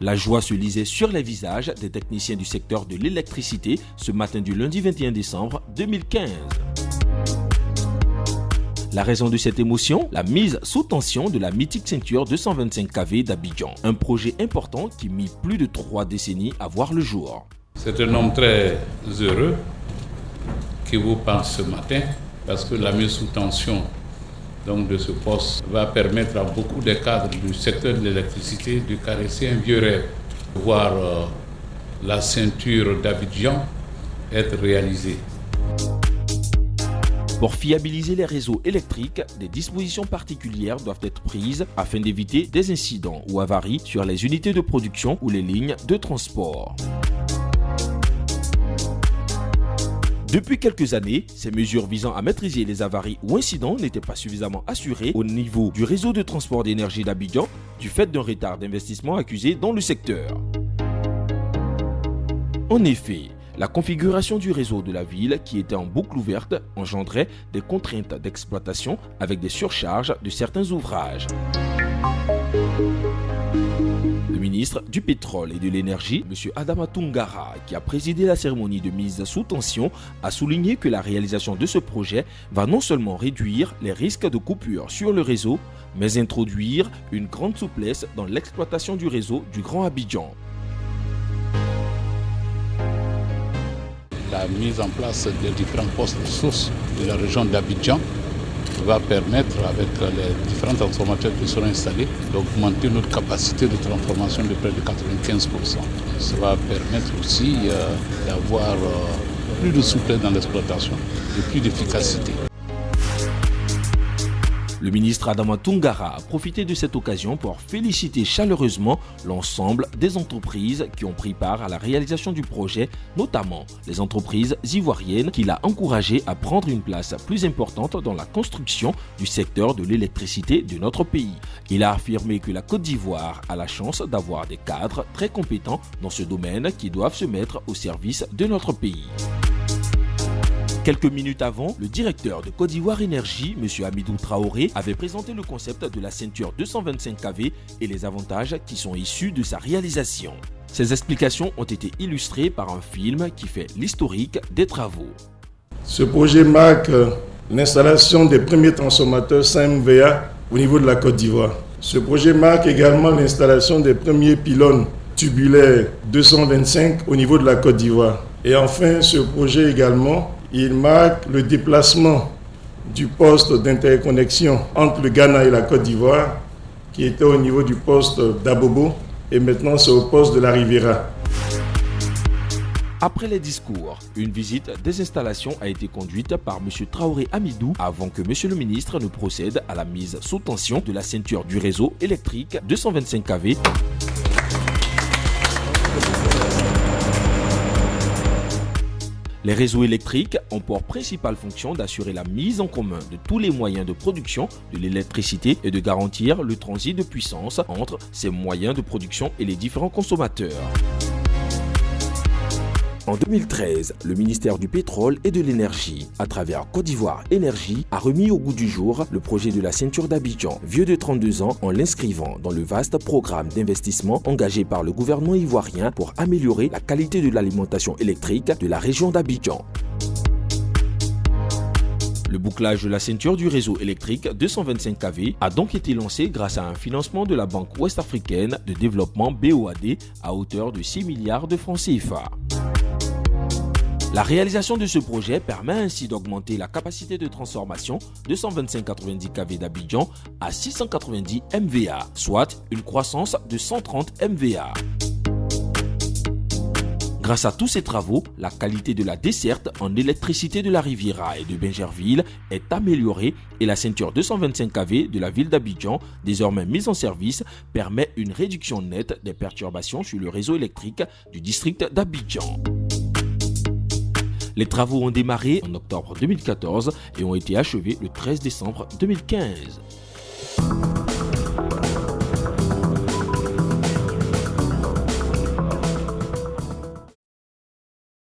La joie se lisait sur les visages des techniciens du secteur de l'électricité ce matin du lundi 21 décembre 2015. La raison de cette émotion, la mise sous tension de la mythique ceinture 225 kV d'Abidjan, un projet important qui mit plus de 3 décennies à voir le jour. C'est un homme très heureux qui vous parle ce matin parce que la mise sous tension de ce poste va permettre à beaucoup de cadres du secteur de l'électricité de caresser un vieux rêve, de voir la ceinture d'Abidjan être réalisée. Pour fiabiliser les réseaux électriques, des dispositions particulières doivent être prises afin d'éviter des incidents ou avaries sur les unités de production ou les lignes de transport. Depuis quelques années, ces mesures visant à maîtriser les avaries ou incidents n'étaient pas suffisamment assurées au niveau du réseau de transport d'énergie d'Abidjan du fait d'un retard d'investissement accusé dans le secteur. En effet, la configuration du réseau de la ville, qui était en boucle ouverte, engendrait des contraintes d'exploitation avec des surcharges de certains ouvrages. Le ministre du Pétrole et de l'Énergie, M. Adama Toungara, qui a présidé la cérémonie de mise sous tension, a souligné que la réalisation de ce projet va non seulement réduire les risques de coupure sur le réseau, mais introduire une grande souplesse dans l'exploitation du réseau du Grand Abidjan. La mise en place des différents postes de source de la région d'Abidjan va permettre, avec les différents transformateurs qui seront installés, d'augmenter notre capacité de transformation de près de 95%. Ça va permettre aussi d'avoir plus de souplesse dans l'exploitation et plus d'efficacité. Le ministre Adama Toungara a profité de cette occasion pour féliciter chaleureusement l'ensemble des entreprises qui ont pris part à la réalisation du projet, notamment les entreprises ivoiriennes qu'il a encouragées à prendre une place plus importante dans la construction du secteur de l'électricité de notre pays. Il a affirmé que la Côte d'Ivoire a la chance d'avoir des cadres très compétents dans ce domaine qui doivent se mettre au service de notre pays. Quelques minutes avant, le directeur de Côte d'Ivoire Énergie, M. Hamidou Traoré, avait présenté le concept de la ceinture 225 kV et les avantages qui sont issus de sa réalisation. Ces explications ont été illustrées par un film qui fait l'historique des travaux. Ce projet marque l'installation des premiers transformateurs 5 MVA au niveau de la Côte d'Ivoire. Ce projet marque également l'installation des premiers pylônes tubulaires 225 au niveau de la Côte d'Ivoire. Et enfin, ce projet également, il marque le déplacement du poste d'interconnexion entre le Ghana et la Côte d'Ivoire, qui était au niveau du poste d'Abobo, et maintenant c'est au poste de la Riviera. Après les discours, une visite des installations a été conduite par M. Traoré Hamidou avant que M. le ministre ne procède à la mise sous tension de la ceinture du réseau électrique 225 kV. Les réseaux électriques ont pour principale fonction d'assurer la mise en commun de tous les moyens de production de l'électricité et de garantir le transit de puissance entre ces moyens de production et les différents consommateurs. En 2013, le ministère du Pétrole et de l'Énergie, à travers Côte d'Ivoire Énergie, a remis au goût du jour le projet de la ceinture d'Abidjan, vieux de 32 ans, en l'inscrivant dans le vaste programme d'investissement engagé par le gouvernement ivoirien pour améliorer la qualité de l'alimentation électrique de la région d'Abidjan. Le bouclage de la ceinture du réseau électrique 225 kV a donc été lancé grâce à un financement de la Banque ouest-africaine de développement BOAD à hauteur de 6 milliards de francs CFA. La réalisation de ce projet permet ainsi d'augmenter la capacité de transformation de 125-90 kV d'Abidjan à 690 MVA, soit une croissance de 130 MVA. Grâce à tous ces travaux, la qualité de la desserte en électricité de la Riviera et de Bingerville est améliorée et la ceinture 225 kV de la ville d'Abidjan, désormais mise en service, permet une réduction nette des perturbations sur le réseau électrique du district d'Abidjan. Les travaux ont démarré en octobre 2014 et ont été achevés le 13 décembre 2015.